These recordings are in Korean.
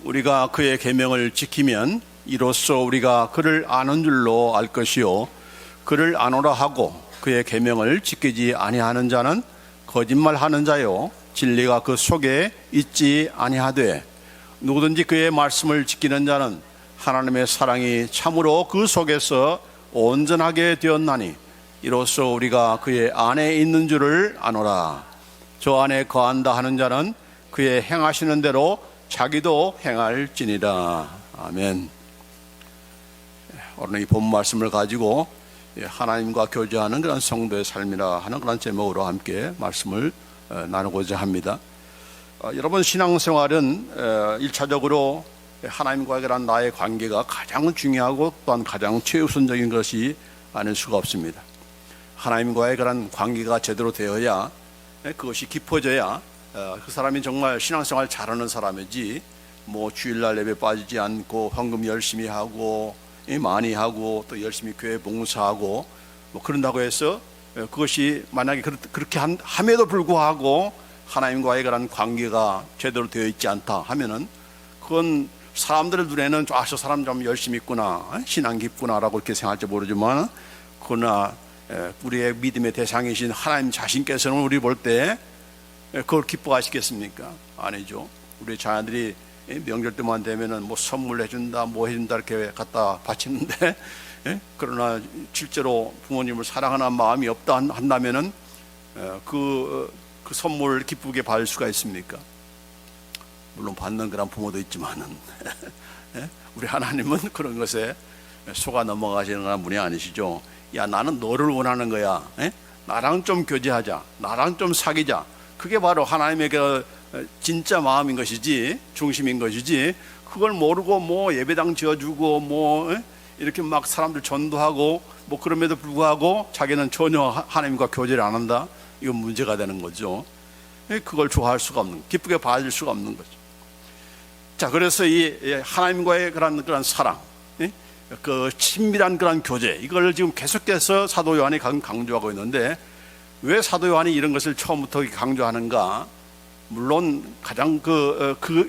우리가 그의 계명을 지키면 이로써 우리가 그를 아는 줄로 알 것이요 그를 아노라 하고 그의 계명을 지키지 아니하는 자는 거짓말하는 자요 진리가 그 속에 있지 아니하되 누구든지 그의 말씀을 지키는 자는 하나님의 사랑이 참으로 그 속에서 온전하게 되었나니 이로써 우리가 그의 안에 있는 줄을 아노라. 저 안에 거한다 하는 자는 그의 행하시는 대로 자기도 행할지니라. 아멘. 오늘 이 본 말씀을 가지고 하나님과 교제하는 그런 성도의 삶이라 하는 그런 제목으로 함께 말씀을 나누고자 합니다. 여러분, 신앙생활은 1차적으로 하나님과의 그런 나의 관계가 가장 중요하고 또한 가장 최우선적인 것이 아닐 수가 없습니다. 하나님과의 그런 관계가 제대로 되어야, 그것이 깊어져야 그 사람이 정말 신앙생활 잘하는 사람이지, 뭐 주일날 예배 빠지지 않고 헌금 열심히 하고 많이 하고 또 열심히 교회 봉사하고 뭐 그런다고 해서 그것이 만약에 그렇게 함에도 불구하고 하나님과의 그런 관계가 제대로 되어 있지 않다 하면은 그건 사람들의 눈에는 저 사람 좀 열심히 있구나, 신앙 깊구나라고 이렇게 생각할지 모르지만, 그러나 우리의 믿음의 대상이신 하나님 자신께서는 우리 볼 때 그걸 기뻐하시겠습니까? 아니죠. 우리 자녀들이 명절 때만 되면은 뭐 선물 해준다, 뭐 해준다 이렇게 갖다 바치는데, 그러나 실제로 부모님을 사랑하는 마음이 없다 한다면은 그 선물 기쁘게 받을 수가 있습니까? 물론 받는 그런 부모도 있지만은 우리 하나님은 그런 것에 속아 넘어가시는 그런 분이 아니시죠. 야, 나는 너를 원하는 거야. 나랑 좀 교제하자, 나랑 좀 사귀자. 그게 바로 하나님의 그 진짜 마음인 것이지, 중심인 것이지, 그걸 모르고 뭐 예배당 지어주고 뭐 이렇게 막 사람들 전도하고 뭐 그럼에도 불구하고 자기는 전혀 하나님과 교제를 안 한다, 이건 문제가 되는 거죠. 그걸 좋아할 수가 없는, 기쁘게 봐줄 수가 없는 거죠. 자, 그래서 이 하나님과의 그런 사랑, 그 친밀한 그런 교제, 이걸 지금 계속해서 사도 요한이 강조하고 있는데, 왜 사도 요한이 이런 것을 처음부터 강조하는가? 물론 가장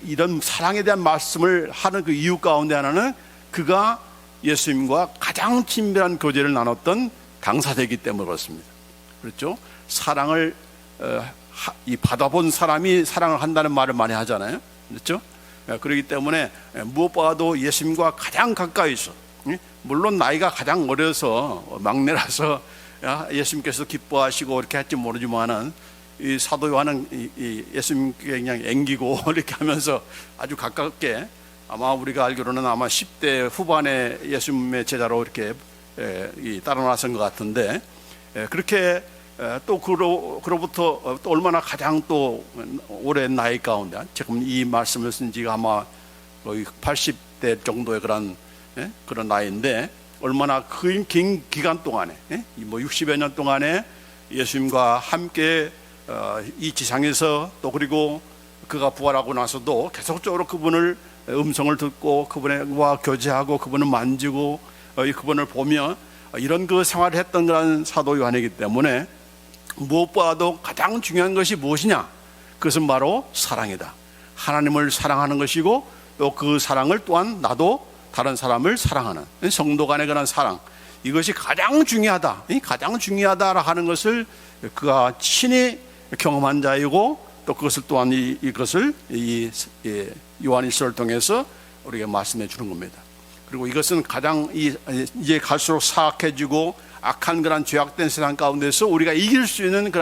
이런 사랑에 대한 말씀을 하는 그 이유 가운데 하나는 그가 예수님과 가장 친밀한 교제를 나눴던 당사자이기 때문에 그렇습니다. 그렇죠? 사랑을 받아본 사람이 사랑을 한다는 말을 많이 하잖아요. 그렇죠? 그렇기 때문에 무엇보다도 예수님과 가장 가까이 있어. 물론 나이가 가장 어려서 막내라서 예수님께서 기뻐하시고 이렇게 할지 모르지만은, 이 사도 요한은 예수님께 그냥 앵기고 이렇게 하면서 아주 가깝게, 아마 우리가 알기로는 아마 10대 후반에 예수님의 제자로 이렇게 따라 나선 것 같은데, 그렇게 또 그로부터 또 얼마나 가장 또 오랜 나이 가운데, 지금 이 말씀을 쓴 지가 아마 거의 80대 정도의 그런 나이인데, 얼마나 긴 기간 동안에, 뭐 60여 년 동안에 예수님과 함께 이 지상에서, 또 그리고 그가 부활하고 나서도 계속적으로 그분을 음성을 듣고 그분과 교제하고 그분을 만지고 그분을 보며 이런 그 생활을 했던 그런 사도 요한이기 때문에, 무엇보다도 가장 중요한 것이 무엇이냐? 그것은 바로 사랑이다. 하나님을 사랑하는 것이고, 또 그 사랑을 또한 나도 다른 사람을 사랑하는 성도 간의 그런 사랑, 이것이 가장 중요하다, 가장 중요하다 하는 것을 그가 친히 경험한 자이고, 또 그것을 또한 이것을 요한일서를 통해서 우리에게 말씀해 주는 겁니다. 그리고 이것은 가장 이제 갈수록 사악해지고 악한 그런 죄악된 세상 가운데서 우리가 이길 수 있는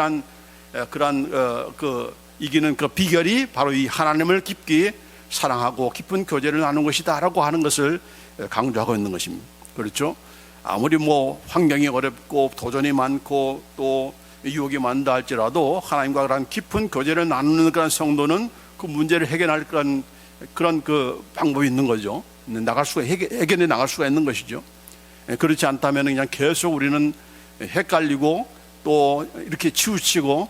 이기는 그 비결이 바로 이 하나님을 깊이 사랑하고 깊은 교제를 나누는 것이다라고 하는 것을 강조하고 있는 것입니다. 그렇죠? 아무리 뭐 환경이 어렵고 도전이 많고 또 유혹이 많다 할지라도 하나님과 그런 깊은 교제를 나누는 그런 성도는 그 문제를 해결할 그런 그 방법이 있는 거죠. 해결해 나갈 수가 있는 것이죠. 그렇지 않다면 그냥 계속 우리는 헷갈리고 또 이렇게 치우치고,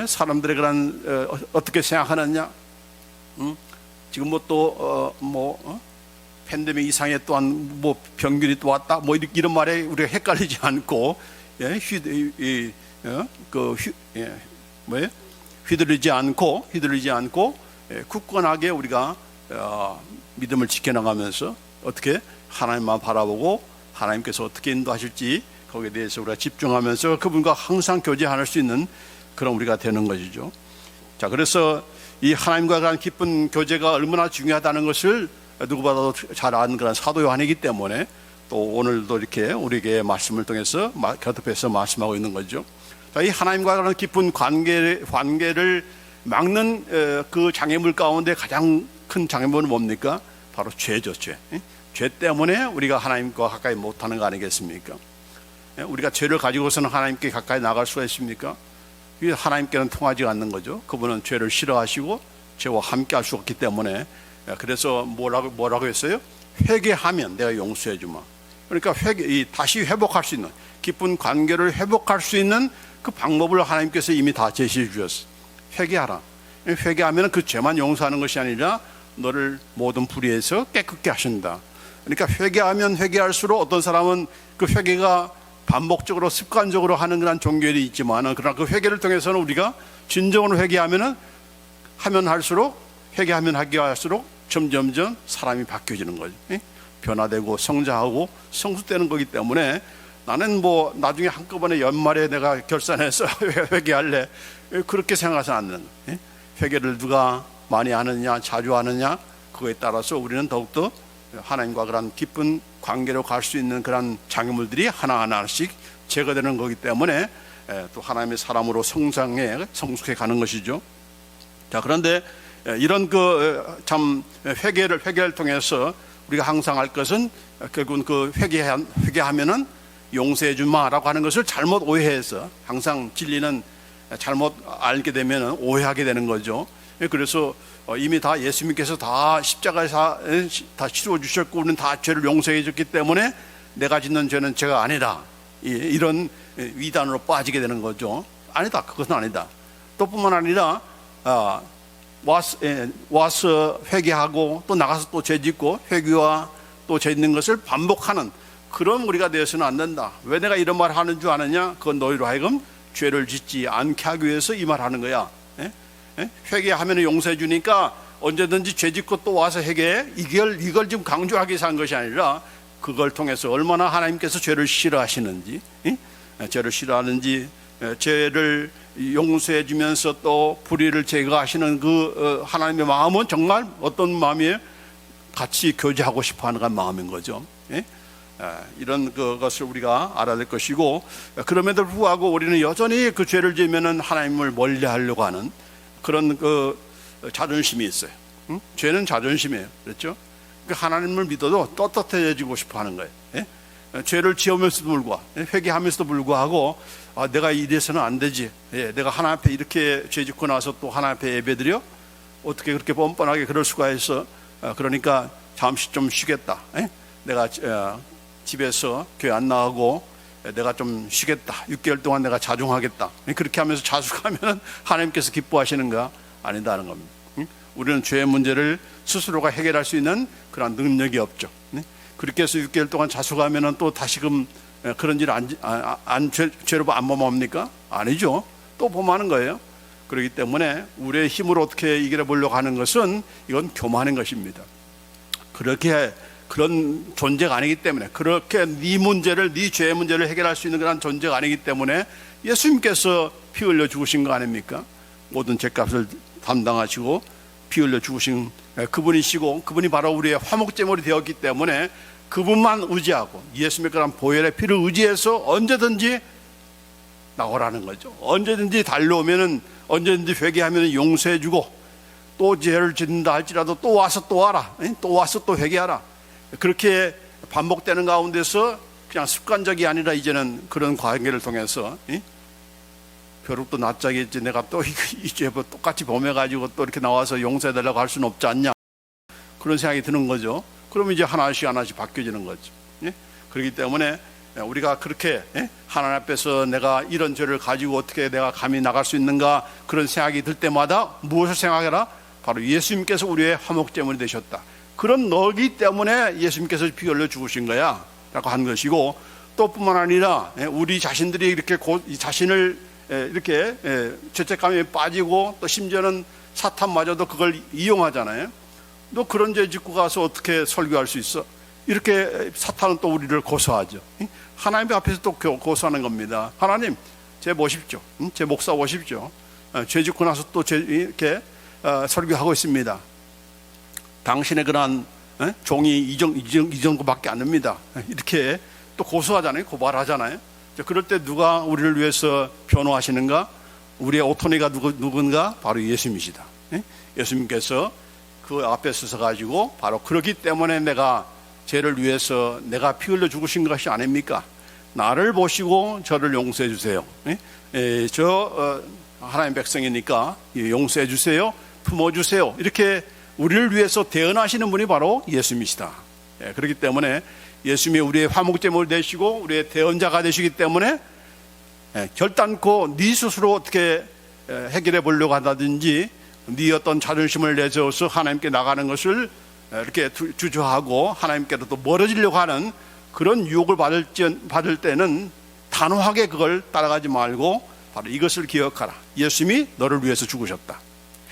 사람들의 그런 어떻게 생각하느냐, 지금 뭐 또 팬데믹 이상의 또한 뭐 병균이 또 왔다, 뭐 이런 말에 우리가 헷갈리지 않고 휘둘리지 않고 굳건하게 우리가 믿음을 지켜나가면서 어떻게 하나님만 바라보고 하나님께서 어떻게 인도하실지 거기에 대해서 우리가 집중하면서 그분과 항상 교제할 수 있는 그런 우리가 되는 것이죠. 자, 그래서 이 하나님과 관한 깊은 교제가 얼마나 중요하다는 것을 누구보다도 잘 아는 그런 사도 요한이기 때문에 또 오늘도 이렇게 우리에게 말씀을 통해서 곁들여서 말씀하고 있는 거죠. 자, 이 하나님과 관한 깊은 관계를 막는 그 장애물 가운데 가장 큰 장애물은 뭡니까? 바로 죄죠, 죄. 죄 때문에 우리가 하나님과 가까이 못하는 거 아니겠습니까? 우리가 죄를 가지고서는 하나님께 가까이 나갈 수가 있습니까? 이게 하나님께는 통하지 않는 거죠. 그분은 죄를 싫어하시고 죄와 함께 할 수 없기 때문에. 그래서 뭐라고 했어요? 회개하면 내가 용서해 주마. 그러니까 다시 회복할 수 있는, 깊은 관계를 회복할 수 있는 그 방법을 하나님께서 이미 다 제시해 주셨어요. 회개하라. 회개하면 그 죄만 용서하는 것이 아니라 너를 모든 불의에서 깨끗게 하신다. 그러니까 회개하면 회개할수록 어떤 사람은 그 회개가 반복적으로 습관적으로 하는 그런 종교들이 있지만, 그러나 그 회개를 통해서는 우리가 진정으로 회개하면 할수록 회개할수록 점점점 사람이 바뀌어지는 거죠. 변화되고 성장하고 성숙되는 거기 때문에 나는 뭐 나중에 한꺼번에 연말에 내가 결산해서 회개할래, 그렇게 생각하지 않는 거예요. 회개를 누가 많이 하느냐 자주 하느냐 그거에 따라서 우리는 더욱더 하나님과 그런 깊은 관계로 갈 수 있는 그런 장애물들이 하나하나씩 제거되는 거기 때문에 또 하나님의 사람으로 성숙해 가는 것이죠. 자, 그런데 이런 참 회개를 통해서 우리가 항상 할 것은 결국은 그 회개하면은 용서해 주마라고 하는 것을 잘못 오해해서 항상 진리는 잘못 알게 되면 오해하게 되는 거죠. 그래서 이미 다 예수님께서 다 십자가에서 다 치러 주셨고 우리는 다 죄를 용서해 줬기 때문에 내가 짓는 죄는 죄가 아니다, 이런 위단으로 빠지게 되는 거죠. 아니다, 그것은 아니다. 또 뿐만 아니라 와서 회개하고 또 나가서 또 죄 짓고 회개와 또 죄 짓는 것을 반복하는 그런 우리가 되어서는 안 된다. 왜 내가 이런 말 하는 줄 아느냐? 그건 너희로 하여금 죄를 짓지 않게 하기 위해서 이 말 하는 거야. 회개하면 용서해 주니까 언제든지 죄 짓고 또 와서 회개해. 이걸 지금 강조하기 위해서 한 것이 아니라 그걸 통해서 얼마나 하나님께서 죄를 싫어하시는지, 죄를 싫어하는지, 죄를 용서해 주면서 또 불의를 제거하시는 그 하나님의 마음은 정말 어떤 마음이에요? 같이 교제하고 싶어 하는 마음인 거죠. 이런 그것을 우리가 알아야 될 것이고, 그럼에도 불구하고 우리는 여전히 그 죄를 지으면 하나님을 멀리 하려고 하는 그런 그 자존심이 있어요. 죄는 자존심이에요. 그렇죠? 하나님을 믿어도 떳떳해지고 싶어 하는 거예요. 죄를 지으면서도 불구하고, 회개하면서도 불구하고, 내가 이래서는 안 되지. 내가 하나님 앞에 이렇게 죄 짓고 나서 또 하나님 앞에 예배드려? 어떻게 그렇게 뻔뻔하게 그럴 수가 있어? 그러니까 잠시 좀 쉬겠다. 내가 집에서 교회 안 나가고 내가 좀 쉬겠다. 6개월 동안 내가 자중하겠다. 그렇게 하면서 자숙하면 하나님께서 기뻐하시는가? 아니다는 겁니다. 우리는 죄의 문제를 스스로가 해결할 수 있는 그런 능력이 없죠. 그렇게 해서 6개월 동안 자숙하면 또 다시금 그런 일 죄로 안 범합니까? 아니죠. 또 범하는 거예요. 그렇기 때문에 우리의 힘으로 어떻게 이겨보려고 하는 것은 이건 교만한 것입니다. 그런 존재가 아니기 때문에, 그렇게 네 죄의 문제를 해결할 수 있는 그런 존재가 아니기 때문에 예수님께서 피 흘려 죽으신 거 아닙니까? 모든 죄값을 담당하시고 피 흘려 죽으신 그분이시고, 그분이 바로 우리의 화목제물이 되었기 때문에 그분만 의지하고 예수님의 그런 보혈의 피를 의지해서 언제든지 나오라는 거죠. 언제든지 달려오면은, 언제든지 회개하면 용서해주고, 또 죄를 짓는다 할지라도 또 와서 또 와라, 또 와서 또 회개하라. 그렇게 반복되는 가운데서 그냥 습관적이 아니라 이제는 그런 관계를 통해서 벼룩도 낯짝이 있지, 내가 또 이제 뭐 똑같이 범해가지고 또 이렇게 나와서 용서해달라고 할 수는 없지 않냐, 그런 생각이 드는 거죠. 그러면 이제 하나씩 바뀌어지는 거죠. 그렇기 때문에 우리가 그렇게 하나님 앞에서 내가 이런 죄를 가지고 어떻게 내가 감히 나갈 수 있는가, 그런 생각이 들 때마다 무엇을 생각해라? 바로 예수님께서 우리의 화목제물이 되셨다. 그런 너기 때문에 예수님께서 피 흘려 죽으신 거야 라고 한 것이고, 또 뿐만 아니라 우리 자신들이 이렇게 자신을 이렇게 죄책감에 빠지고, 또 심지어는 사탄마저도 그걸 이용하잖아요. 너 그런 죄 짓고 가서 어떻게 설교할 수 있어? 이렇게 사탄은 또 우리를 고소하죠. 하나님 앞에서 또 고소하는 겁니다. 하나님, 제 보십시오. 제 목사 보십시오. 죄 짓고 나서 또 이렇게 설교하고 있습니다. 당신의 그러한 종이 이 정도밖에 안 됩니다. 이렇게 또 고소하잖아요. 고발하잖아요. 그럴 때 누가 우리를 위해서 변호하시는가? 우리의 오토니가 누군가? 바로 예수님이시다. 예수님께서 그 앞에 서서 가지고 바로 그렇기 때문에 내가 죄를 위해서 내가 피 흘려 죽으신 것이 아닙니까? 나를 보시고 저를 용서해 주세요. 저 하나님 백성이니까 용서해 주세요. 품어 주세요. 이렇게 우리를 위해서 대언하시는 분이 바로 예수님이시다. 그렇기 때문에 예수님이 우리의 화목제물을 되시고 우리의 대언자가 되시기 때문에 결단코 네 스스로 어떻게 해결해 보려고 한다든지 네 어떤 자존심을 내세워서 하나님께 나가는 것을 이렇게 주저하고 하나님께로 또 멀어지려고 하는 그런 유혹을 받을 때는 단호하게 그걸 따라가지 말고 바로 이것을 기억하라. 예수님이 너를 위해서 죽으셨다.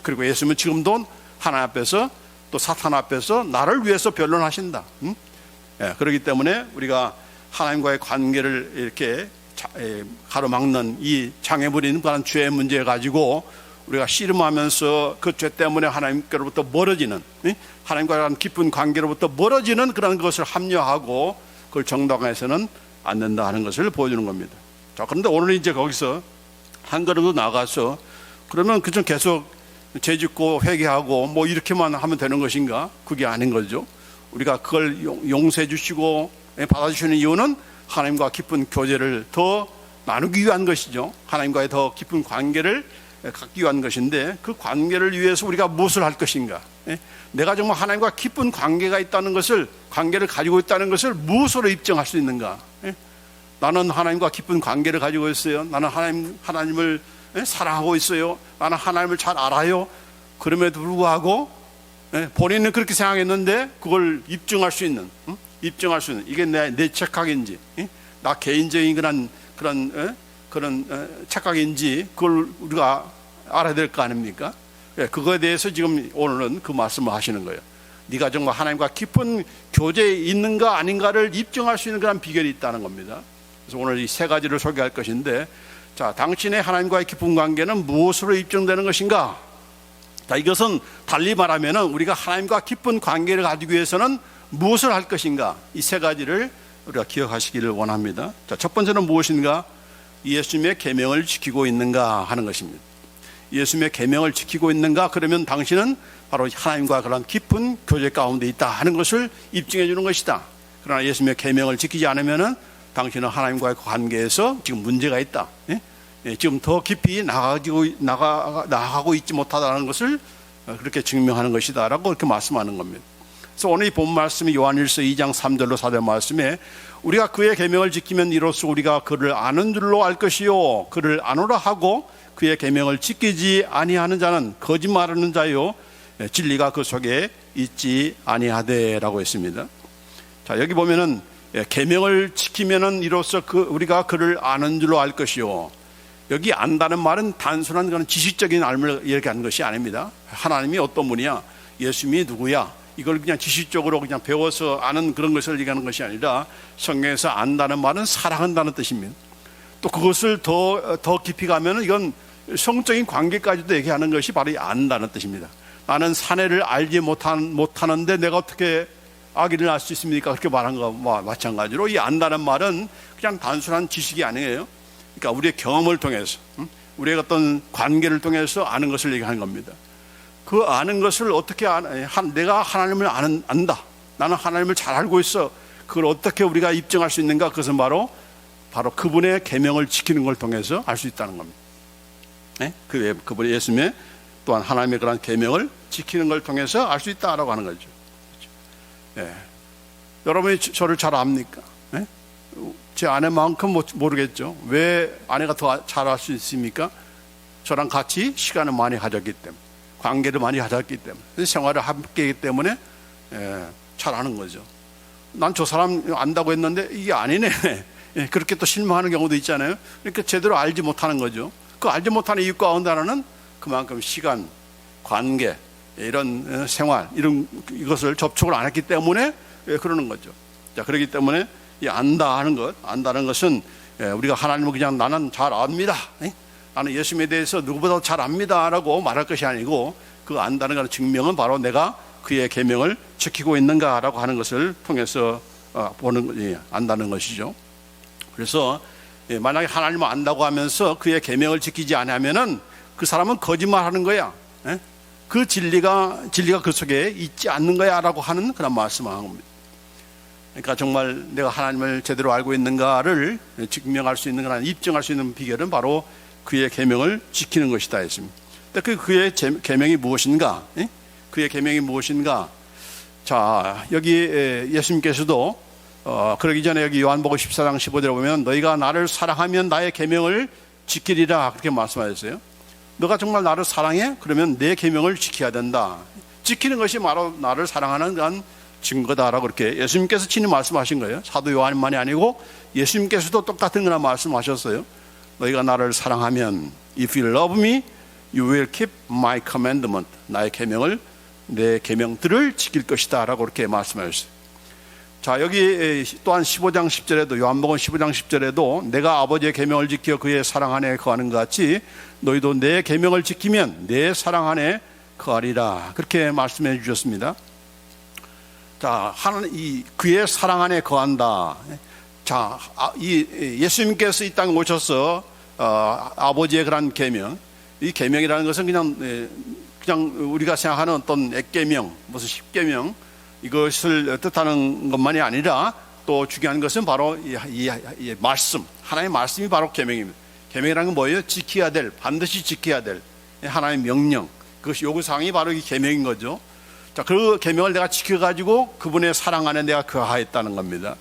그리고 예수님은 지금도 하나님 앞에서 또 사탄 앞에서 나를 위해서 변론하신다. 그렇기 때문에 우리가 하나님과의 관계를 이렇게 가로막는 이 장애물인 그런 죄의 문제 가지고 우리가 씨름하면서 그 죄 때문에 하나님께로부터 멀어지는, 하나님과의 깊은 관계로부터 멀어지는 그런 것을 합리화하고 그걸 정당화해서는 안 된다 하는 것을 보여주는 겁니다. 자, 그런데 오늘 이제 거기서 한 걸음 더 나가서 그러면 그좀 계속 죄 짓고 회개하고 뭐 이렇게만 하면 되는 것인가? 그게 아닌 거죠. 우리가 그걸 용서해 주시고 받아주시는 이유는 하나님과 깊은 교제를 더 나누기 위한 것이죠. 하나님과의 더 깊은 관계를 갖기 위한 것인데 그 관계를 위해서 우리가 무엇을 할 것인가? 내가 정말 하나님과 깊은 관계가 있다는 것을, 관계를 가지고 있다는 것을 무엇으로 입증할 수 있는가? 나는 하나님과 깊은 관계를 가지고 있어요. 나는 하나님을 사랑하고 있어요. 나는 하나님을 잘 알아요. 그럼에도 불구하고 본인은 그렇게 생각했는데 그걸 입증할 수 있는 이게 내 착각인지 나 개인적인 그런 착각인지 그걸 우리가 알아야 될 거 아닙니까? 그거에 대해서 지금 오늘은 그 말씀을 하시는 거예요. 네가 정말 하나님과 깊은 교제에 있는가 아닌가를 입증할 수 있는 그런 비결이 있다는 겁니다. 그래서 오늘 이 세 가지를 소개할 것인데, 자, 당신의 하나님과의 깊은 관계는 무엇으로 입증되는 것인가? 자, 이것은 달리 말하면은 우리가 하나님과 깊은 관계를 가지기 위해서는 무엇을 할 것인가? 이 세 가지를 우리가 기억하시기를 원합니다. 자, 첫 번째는 무엇인가? 예수님의 계명을 지키고 있는가 하는 것입니다. 예수님의 계명을 지키고 있는가? 그러면 당신은 바로 하나님과 그런 깊은 교제 가운데 있다 하는 것을 입증해 주는 것이다. 그러나 예수님의 계명을 지키지 않으면은 당신은 하나님과의 관계에서 지금 문제가 있다. 지금 더 깊이 나아가고 있지 못하다는 것을 그렇게 증명하는 것이다라고 그렇게 말씀하는 겁니다. 그래서 오늘 이 본 말씀이 요한일서 2장 3절로 4절 말씀에 우리가 그의 계명을 지키면 이로써 우리가 그를 아는 줄로 알 것이요 그를 아노라 하고 그의 계명을 지키지 아니하는 자는 거짓말하는 자요 진리가 그 속에 있지 아니하되라고 했습니다. 자, 여기 보면은 계명을 지키면은 이로써 우리가 그를 아는 줄로 알 것이요. 여기 안다는 말은 단순한 그런 지식적인 알을 얘기하는 것이 아닙니다. 하나님이 어떤 분이야, 예수님이 누구야, 이걸 그냥 지식적으로 그냥 배워서 아는 그런 것을 얘기하는 것이 아니라 성경에서 안다는 말은 사랑한다는 뜻입니다. 또 그것을 더 깊이 가면은 이건 성적인 관계까지도 얘기하는 것이 바로 안다는 뜻입니다. 나는 사내를 알지 못하는데 내가 어떻게 아기를 낳을 수 있습니까? 그렇게 말한 것과 마찬가지로 이 안다는 말은 그냥 단순한 지식이 아니에요. 그러니까 우리의 경험을 통해서, 우리의 어떤 관계를 통해서 아는 것을 얘기하는 겁니다. 그 아는 것을 어떻게 내가 하나님을 안다. 나는 하나님을 잘 알고 있어. 그걸 어떻게 우리가 입증할 수 있는가? 그것은 바로 그분의 계명을 지키는 걸 통해서 알 수 있다는 겁니다. 그분의 예수님의 또한 하나님의 그런 계명을 지키는 걸 통해서 알 수 있다라고 하는 거죠. 그렇죠? 여러분이 저를 잘 압니까? 제 아내만큼 모르겠죠. 왜 아내가 더 잘 알 수 있습니까? 저랑 같이 시간을 많이 가졌기 때문에, 관계를 많이 가졌기 때문에, 생활을 함께 했기 때문에 잘 아는 거죠. 난 저 사람 안다고 했는데 이게 아니네. 그렇게 또 실망하는 경우도 있잖아요. 그러니까 제대로 알지 못하는 거죠. 그 알지 못하는 이유 가운데 하나는 그만큼 시간, 관계, 이런 생활, 이것을 접촉을 안 했기 때문에 그러는 거죠. 자, 그렇기 때문에 이 안다는 것은 우리가 하나님을 그냥 나는 잘 압니다, 나는 예수님에 대해서 누구보다 잘 압니다라고 말할 것이 아니고, 그 안다는 것의 증명은 바로 내가 그의 계명을 지키고 있는가라고 하는 것을 통해서 안다는 것이죠. 그래서 만약에 하나님을 안다고 하면서 그의 계명을 지키지 않으면은 그 사람은 거짓말하는 거야. 그 진리가 그 속에 있지 않는 거야라고 하는 그런 말씀을 하는 겁니다. 그러니까 정말 내가 하나님을 제대로 알고 있는가를 증명할 수 있는 거나 입증할 수 있는 비결은 바로 그의 계명을 지키는 것이다 했습니다. 그의 계명이 무엇인가? 그의 계명이 무엇인가? 자, 여기 예수님께서도 그러기 전에 여기 요한복음 14장 15절에 보면 너희가 나를 사랑하면 나의 계명을 지키리라 그렇게 말씀하셨어요. 너가 정말 나를 사랑해? 그러면 내 계명을 지켜야 된다. 지키는 것이 바로 나를 사랑하는 그런 증거다라고 그렇게 예수님께서 친히 말씀하신 거예요. 사도 요한만이 아니고 예수님께서도 똑같은 그런 말씀하셨어요. 너희가 나를 사랑하면 If you love me, you will keep my commandment. 나의 계명을, 내 계명들을 지킬 것이다 라고 그렇게 말씀하셨어요. 자, 여기 또한 15장 10절에도 요한복음 15장 10절에도 내가 아버지의 계명을 지켜 그의 사랑 안에 거하는 것 같이 너희도 내 계명을 지키면 내 사랑 안에 거하리라 그렇게 말씀해 주셨습니다. 자, 하나님 그의 사랑 안에 거한다. 자, 예수님께서 이 땅에 오셔서 아버지의 그런 계명, 이 계명이라는 것은 그냥 우리가 생각하는 어떤 액계명, 무슨 십계명 이것을 뜻하는 것만이 아니라 또 중요한 것은 바로 이 말씀, 하나님의 말씀이 바로 계명입니다. 계명이라는 건 뭐예요? 지켜야 될, 반드시 지켜야 될 하나님의 명령, 그것이 요구사항이 바로 이 계명인 거죠. 자, 그 계명을 내가 지켜가지고 그분의 사랑 안에 내가 거하였다는 겁니다.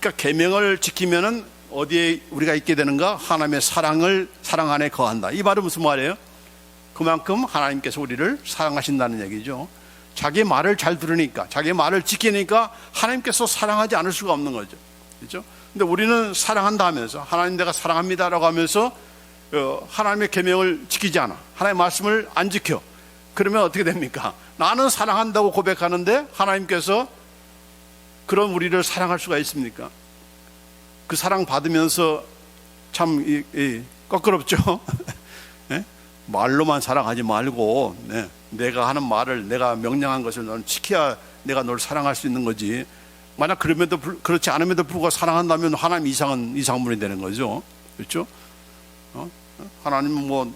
그러니까 계명을 지키면은 어디에 우리가 있게 되는가? 하나님의 사랑 안에 거한다. 이 말은 무슨 말이에요? 그만큼 하나님께서 우리를 사랑하신다는 얘기죠. 자기 말을 잘 들으니까, 자기 말을 지키니까 하나님께서 사랑하지 않을 수가 없는 거죠. 그렇죠? 근데 우리는 사랑한다 하면서, 하나님 내가 사랑합니다라고 하면서 하나님의 계명을 지키지 않아. 하나님의 말씀을 안 지켜. 그러면 어떻게 됩니까? 나는 사랑한다고 고백하는데 하나님께서 그런 우리를 사랑할 수가 있습니까? 그 사랑 받으면서 참 껄끄럽죠. 네? 말로만 사랑하지 말고 내가 하는 말을, 내가 명령한 것을 너는 지켜야 내가 너를 사랑할 수 있는 거지. 만약 그렇지 않음에도 불구하고 사랑한다면 하나님 이상분이 되는 거죠. 그렇죠? 하나님은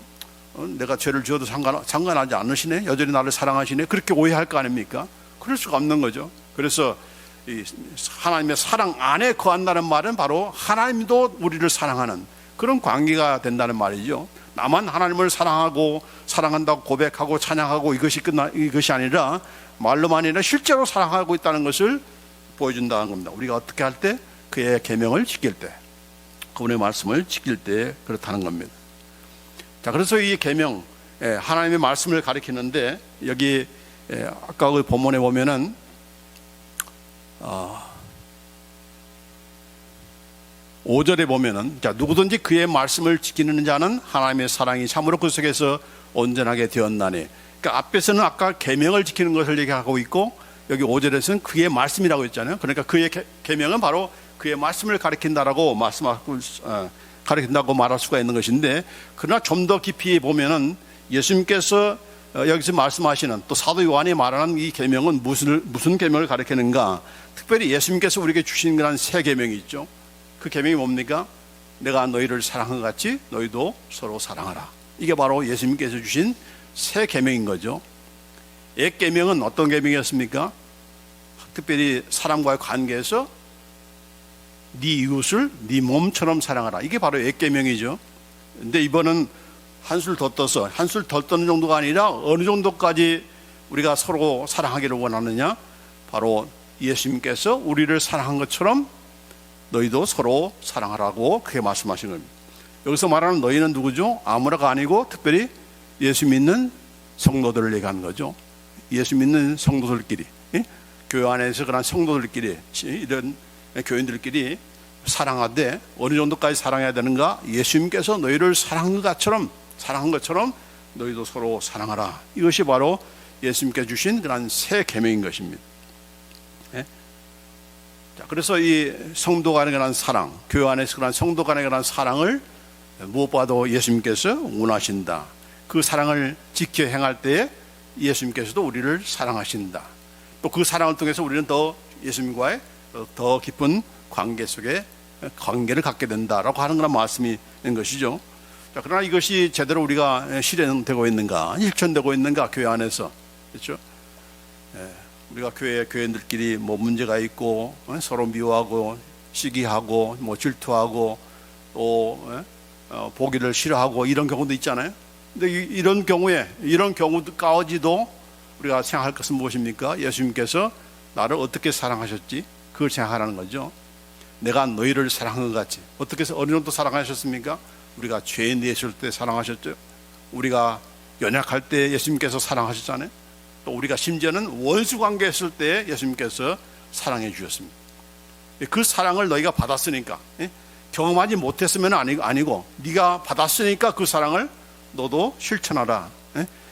내가 죄를 지어도 상관하지 않으시네, 여전히 나를 사랑하시네, 그렇게 오해할 거 아닙니까? 그럴 수가 없는 거죠. 그래서 하나님의 사랑 안에 거한다는 말은 바로 하나님도 우리를 사랑하는 그런 관계가 된다는 말이죠. 나만 하나님을 사랑한다고 고백하고 찬양하고 이것이 아니라 말로만 아니라 실제로 사랑하고 있다는 것을 보여준다는 겁니다. 우리가 어떻게 할 때? 그의 계명을 지킬 때, 그분의 말씀을 지킬 때 그렇다는 겁니다. 자, 그래서 이 계명, 하나님의 말씀을 가리키는데 여기 아까 그 본문에 보면은 5절에 보면은, 자, 누구든지 그의 말씀을 지키는 자는 하나님의 사랑이 참으로 그 속에서 온전하게 되었나니. 그러니까 앞에서는 아까 계명을 지키는 것을 얘기하고 있고 여기 5절에서는 그의 말씀이라고 했잖아요. 그러니까 그의 계명은 바로 그의 말씀을 가리킨다라고 가리킨다고 말할 수가 있는 것인데, 그러나 좀 더 깊이 보면은 예수님께서 여기서 말씀하시는, 또 사도 요한이 말하는 이 계명은 무슨 계명을 가리키는가? 특별히 예수님께서 우리에게 주신 그런 새 계명이 있죠. 그 계명이 뭡니까? 내가 너희를 사랑한 것 같이 너희도 서로 사랑하라. 이게 바로 예수님께서 주신 새 계명인 거죠. 옛 계명은 어떤 계명이었습니까? 특별히 사람과의 관계에서 네 이웃을 네 몸처럼 사랑하라. 이게 바로 옛 계명이죠. 근데 이번은 한술 더 떠는 정도가 아니라 어느 정도까지 우리가 서로 사랑하기를 원하느냐? 바로 예수님께서 우리를 사랑한 것처럼 너희도 서로 사랑하라고 그렇게 말씀하신 겁니다. 여기서 말하는 너희는 누구죠? 아무나가 아니고 특별히 예수 믿는 성도들을 얘기하는 거죠. 예수 믿는 성도들끼리, 교회 안에서 그런 성도들끼리, 이런 교인들끼리 사랑하되 어느 정도까지 사랑해야 되는가? 예수님께서 너희를 사랑한 것처럼 너희도 서로 사랑하라. 이것이 바로 예수님께 주신 그런 새 계명인 것입니다. 예? 자, 그래서 이 성도 간의 그런 사랑, 교회 안에서 그런 성도 간의 그런 사랑을 무엇보다도 예수님께서 원하신다. 그 사랑을 지켜 행할 때에 예수님께서도 우리를 사랑하신다. 또 그 사랑을 통해서 우리는 더 예수님과의 더 깊은 관계 속에 관계를 갖게 된다라고 하는 그런 말씀이 있는 것이죠. 자, 그러나 이것이 제대로 우리가 실현되고 있는가, 실천되고 있는가, 교회 안에서. 그렇죠? 우리가 교회들끼리 뭐 문제가 있고, 서로 미워하고, 시기하고, 뭐 질투하고, 또, 보기를 싫어하고, 이런 경우도 있잖아요. 근데 이런 경우까지도 우리가 생각할 것은 무엇입니까? 예수님께서 나를 어떻게 사랑하셨지? 그걸 생각하라는 거죠. 내가 너희를 사랑한 것 같이. 어떻게 어느 정도 사랑하셨습니까? 우리가 죄인 되었을 때 사랑하셨죠. 우리가 연약할 때 예수님께서 사랑하셨잖아요. 또 우리가 심지어는 원수 관계했을 때 예수님께서 사랑해 주셨습니다. 그 사랑을 너희가 받았으니까, 경험하지 못했으면 아니고 네가 받았으니까 그 사랑을 너도 실천하라.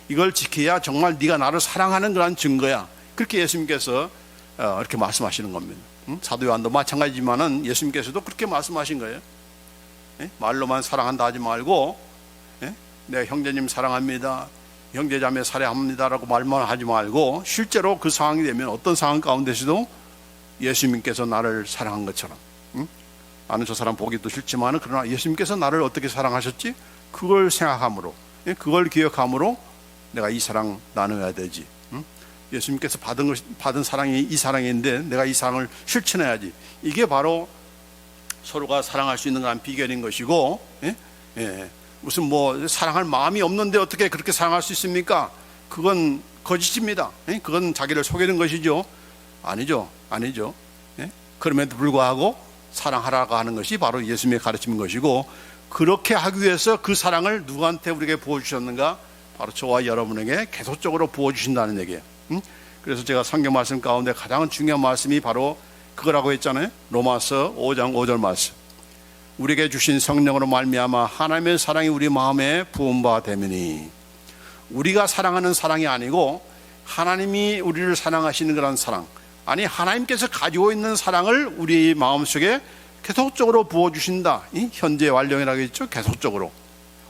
이걸 지켜야 정말 네가 나를 사랑하는 그런 증거야. 그렇게 예수님께서 이렇게 말씀하시는 겁니다. 사도 요한도 마찬가지지만은 예수님께서도 그렇게 말씀하신 거예요. 말로만 사랑한다 하지 말고, 내가 형제님 사랑합니다, 형제자매 살해합니다라고 말만 하지 말고, 실제로 그 상황이 되면 어떤 상황 가운데서도 예수님께서 나를 사랑한 것처럼, 나는 저 사람 보기도 싫지만 그러나 예수님께서 나를 어떻게 사랑하셨지? 그걸 생각함으로, 그걸 기억함으로 내가 이 사랑 나눠야 되지. 예수님께서 받은 사랑이 이 사랑인데 내가 이 사랑을 실천해야지. 이게 바로 서로가 사랑할 수 있는 그런 비결인 것이고, 무슨 뭐 사랑할 마음이 없는데 어떻게 그렇게 사랑할 수 있습니까? 그건 거짓입니다. 그건 자기를 속이는 것이죠. 아니죠. 그럼에도 불구하고 사랑하라고 하는 것이 바로 예수님의 가르침인 것이고, 그렇게 하기 위해서 그 사랑을 누구한테 우리에게 부어주셨는가? 바로 저와 여러분에게 계속적으로 부어주신다는 얘기예요. 그래서 제가 성경 말씀 가운데 가장 중요한 말씀이 바로 그거라고 했잖아요. 로마서 5장 5절 말씀. 우리에게 주신 성령으로 말미암아 하나님의 사랑이 우리 마음에 부은 바 되느니. 우리가 사랑하는 사랑이 아니고 하나님이 우리를 사랑하시는 그런 사랑, 아니 하나님께서 가지고 있는 사랑을 우리 마음속에 계속적으로 부어주신다. 이 현재 완료이라고 했죠. 계속적으로.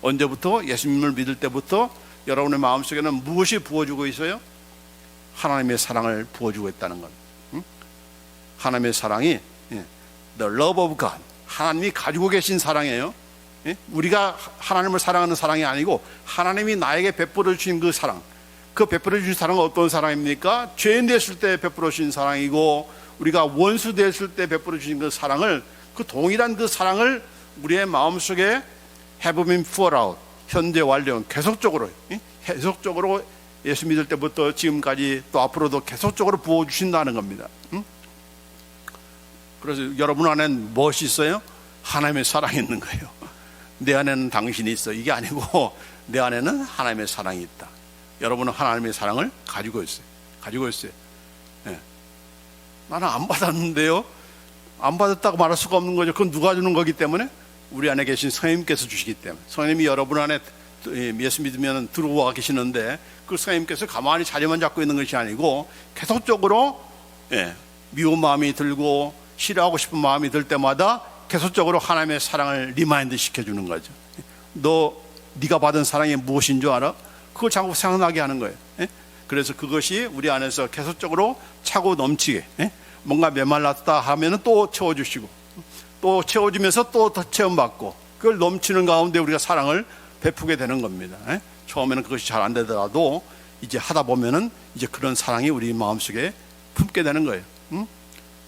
언제부터? 예수님을 믿을 때부터 여러분의 마음속에는 무엇이 부어주고 있어요? 하나님의 사랑을 부어주고 있다는 것. 하나님의 사랑이 The love of God, 하나님이 가지고 계신 사랑이에요. 우리가 하나님을 사랑하는 사랑이 아니고 하나님이 나에게 베풀어 주신 그 사랑, 그 베풀어 주신 사랑은 어떤 사랑입니까? 죄인 됐을 때 베풀어 주신 사랑이고, 우리가 원수 됐을 때 베풀어 주신 그 사랑을, 그 동일한 그 사랑을 우리의 마음속에 have been poured out, 현재 완료, 계속적으로 예수 믿을 때부터 지금까지 또 앞으로도 계속적으로 부어주신다는 겁니다. 그래서 여러분 안에는 무엇이 있어요? 하나님의 사랑이 있는 거예요. 내 안에는 당신이 있어, 이게 아니고 내 안에는 하나님의 사랑이 있다. 여러분은 하나님의 사랑을 가지고 있어요. 나는 안 받았는데요. 안 받았다고 말할 수가 없는 거죠. 그건 누가 주는 거기 때문에, 우리 안에 계신 성령님께서 주시기 때문에. 성령님이 여러분 안에 예수 믿으면 들어와 계시는데, 그 성령님께서 가만히 자리만 잡고 있는 것이 아니고 계속적으로 미운 마음이 들고 싫어하고 싶은 마음이 들 때마다 계속적으로 하나님의 사랑을 리마인드 시켜주는 거죠. 네가 받은 사랑이 무엇인 줄 알아? 그걸 자꾸 생각나게 하는 거예요. 그래서 그것이 우리 안에서 계속적으로 차고 넘치게, 뭔가 메말랐다 하면 또 채워주시고, 또 채워주면서 또 더 체험받고, 그걸 넘치는 가운데 우리가 사랑을 베푸게 되는 겁니다. 처음에는 그것이 잘 안 되더라도 이제 하다 보면은 이제 그런 사랑이 우리 마음속에 품게 되는 거예요.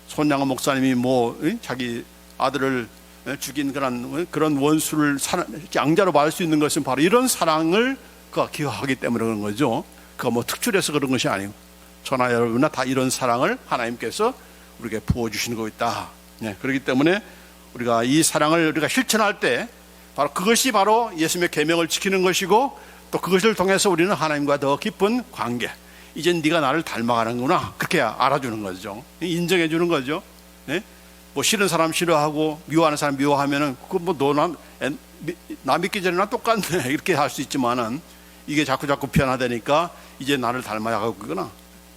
손양호 목사님이 자기 아들을 죽인 그런 원수를 양자로 받을 수 있는 것은 바로 이런 사랑을 그가 기억하기 때문에 그런 거죠. 그가 특출해서 그런 것이 아니고, 저나 여러분이나 다 이런 사랑을 하나님께서 우리에게 부어주시는 거 있다. 그렇기 때문에 우리가 이 사랑을 우리가 실천할 때 바로 그것이 바로 예수님의 계명을 지키는 것이고, 또 그것을 통해서 우리는 하나님과 더 깊은 관계, 이젠 네가 나를 닮아가는구나, 그렇게 알아주는 거죠. 인정해 주는 거죠. 싫은 사람 싫어하고 미워하는 사람 미워하면은 나 믿기 전에 나 똑같네 이렇게 할 수 있지만은, 이게 자꾸 변화되니까 이제 나를 닮아가고 있구나,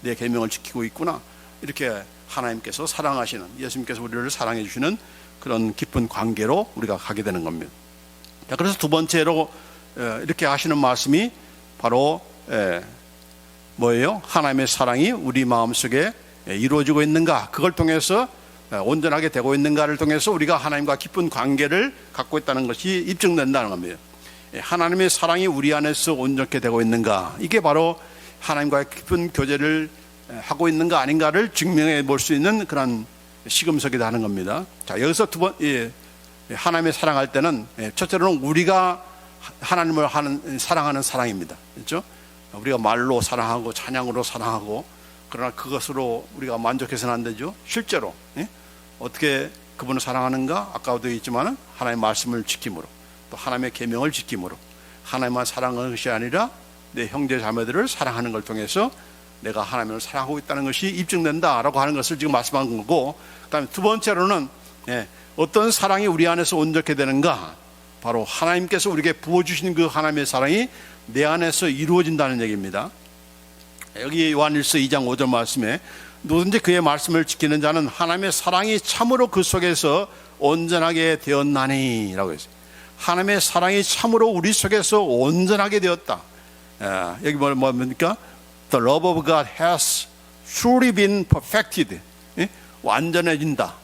내 계명을 지키고 있구나, 이렇게 하나님께서 사랑하시는, 예수님께서 우리를 사랑해 주시는 그런 깊은 관계로 우리가 가게 되는 겁니다. 자, 그래서 두 번째로 이렇게 하시는 말씀이 바로 뭐예요? 하나님의 사랑이 우리 마음속에 이루어지고 있는가, 그걸 통해서 온전하게 되고 있는가를 통해서 우리가 하나님과 깊은 관계를 갖고 있다는 것이 입증된다는 겁니다. 하나님의 사랑이 우리 안에서 온전하게 되고 있는가, 이게 바로 하나님과의 깊은 교제를 하고 있는가 아닌가를 증명해 볼 수 있는 그런 시금석이다 하는 겁니다. 자, 여기서 하나님의 사랑할 때는 첫째로는 우리가 하나님을 사랑하는 사랑입니다. 그렇죠? 우리가 말로 사랑하고 찬양으로 사랑하고, 그러나 그것으로 우리가 만족해서는 안 되죠. 실제로 어떻게 그분을 사랑하는가? 아까도 있지만 하나님의 말씀을 지킴으로, 또 하나님의 계명을 지킴으로, 하나님만 사랑하는 것이 아니라 내 형제 자매들을 사랑하는 걸 통해서 내가 하나님을 사랑하고 있다는 것이 입증된다라고 하는 것을 지금 말씀한 거고, 그다음에 두 번째로는 어떤 사랑이 우리 안에서 온전하게 되는가, 바로 하나님께서 우리에게 부어주신 그 하나님의 사랑이 내 안에서 이루어진다는 얘기입니다. 여기 요한일서 2장 5절 말씀에 누구든지 그의 말씀을 지키는 자는 하나님의 사랑이 참으로 그 속에서 온전하게 되었나니 라고 했어요. 하나님의 사랑이 참으로 우리 속에서 온전하게 되었다. 여기 뭡니까? The love of God has truly been perfected. 완전해진다,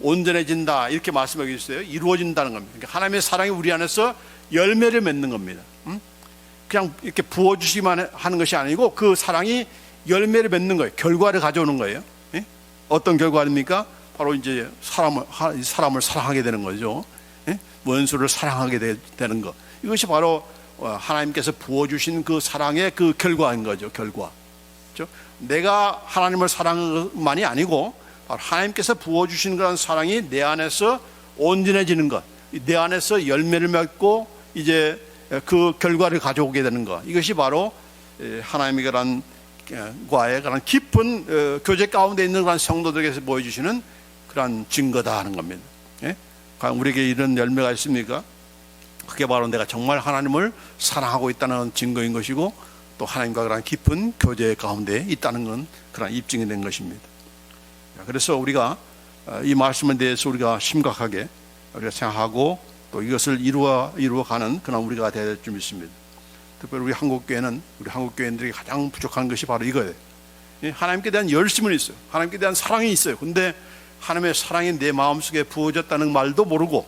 온전해진다, 이렇게 말씀하고 있어요. 이루어진다는 겁니다. 그러니까 하나님의 사랑이 우리 안에서 열매를 맺는 겁니다. 그냥 이렇게 부어주시기만 하는 것이 아니고 그 사랑이 열매를 맺는 거예요. 결과를 가져오는 거예요. 어떤 결과입니까? 바로 이제 사람을 사랑하게 되는 거죠. 원수를 사랑하게 되는 것. 이것이 바로 하나님께서 부어주신 그 사랑의 그 결과인 거죠. 결과. 그렇죠? 내가 하나님을 사랑하는 것만이 아니고 바로 하나님께서 부어주신 그런 사랑이 내 안에서 온전해지는 것, 내 안에서 열매를 맺고 이제 그 결과를 가져오게 되는 것, 이것이 바로 하나님의 과의 그런 깊은 교제 가운데 있는 그런 성도들에게서 보여주시는 그런 증거다 하는 겁니다. 과연 우리에게 이런 열매가 있습니까? 그게 바로 내가 정말 하나님을 사랑하고 있다는 증거인 것이고, 또 하나님과 그런 깊은 교제 가운데 있다는 건 그런 입증이 된 것입니다. 그래서 우리가 이 말씀에 대해서 우리가 심각하게 우리가 생각하고 또 이것을 이루어가는 그런 우리가 되어야 될 줄 믿습니다. 특별히 우리 한국교회인들이 가장 부족한 것이 바로 이거예요. 하나님께 대한 열심은 있어요. 하나님께 대한 사랑이 있어요. 근데 하나님의 사랑이 내 마음속에 부어졌다는 말도 모르고,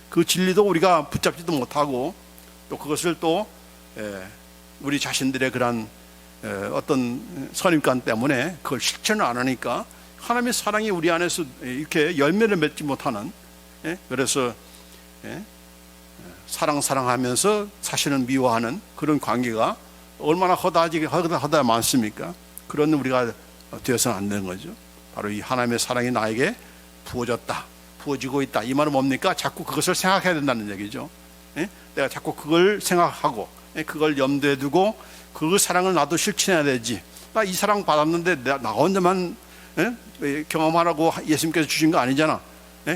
그 진리도 우리가 붙잡지도 못하고, 또 그것을 또 우리 자신들의 그런 어떤 선입관 때문에 그걸 실천을 안 하니까 하나님의 사랑이 우리 안에서 이렇게 열매를 맺지 못하는, 그래서 사랑하면서 사실은 미워하는 그런 관계가 얼마나 허다 많습니까? 그런 우리가 되어서는 안 되는 거죠. 바로 이 하나님의 사랑이 나에게 부어지고 있다. 이 말은 뭡니까? 자꾸 그것을 생각해야 된다는 얘기죠. 내가 자꾸 그걸 생각하고 그걸 염두에 두고 그 사랑을 나도 실천해야 되지. 나 이 사랑 받았는데 나 혼자만 경험하라고 예수님께서 주신 거 아니잖아.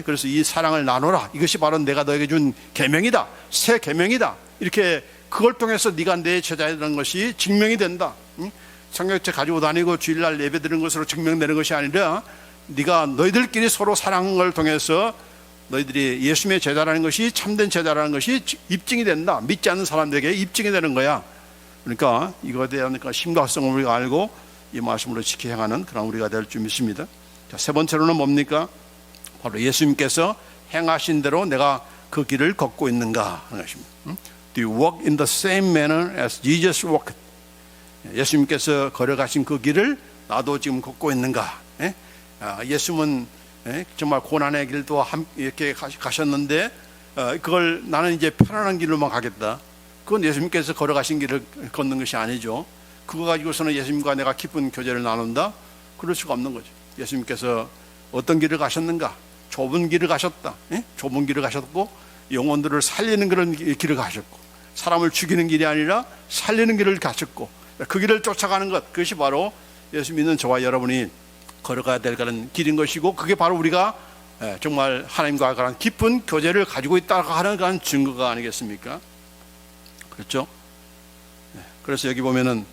그래서 이 사랑을 나눠라. 이것이 바로 내가 너에게 준 계명이다. 새 계명이다. 이렇게 그걸 통해서 네가 내 제자라는 것이 증명이 된다. 성경책 가지고 다니고 주일날 예배 드리는 것으로 증명되는 것이 아니라 네가 너희들끼리 서로 사랑한 걸 통해서 너희들이 예수님의 제자라는 것이 참된 제자라는 것이 입증이 된다. 믿지 않는 사람들에게 입증이 되는 거야. 그러니까 이거에 대한 심각성을 우리가 알고 이 말씀으로 지켜 행하는 그런 우리가 될 줄 믿습니다. 자, 세 번째로는 뭡니까? 바로 예수님께서 행하신 대로 내가 그 길을 걷고 있는가 하는 것입니다. Do you walk in the same manner as Jesus walked? 예수님께서 걸어가신 그 길을 나도 지금 걷고 있는가? 예수님은 정말 고난의 길도 이렇게 가셨는데 그걸 나는 이제 편안한 길로만 가겠다. 그건 예수님께서 걸어가신 길을 걷는 것이 아니죠. 그거 가지고서는 예수님과 내가 깊은 교제를 나눈다? 그럴 수가 없는 거죠. 예수님께서 어떤 길을 가셨는가? 좁은 길을 가셨다. 좁은 길을 가셨고 영혼들을 살리는 그런 길을 가셨고, 사람을 죽이는 길이 아니라 살리는 길을 가셨고, 그 길을 쫓아가는 것, 그것이 바로 예수 믿는 저와 여러분이 걸어가야 될 그런 길인 것이고, 그게 바로 우리가 정말 하나님과 그런 깊은 교제를 가지고 있다고 하는 그런 증거가 아니겠습니까? 그렇죠? 그래서 여기 보면은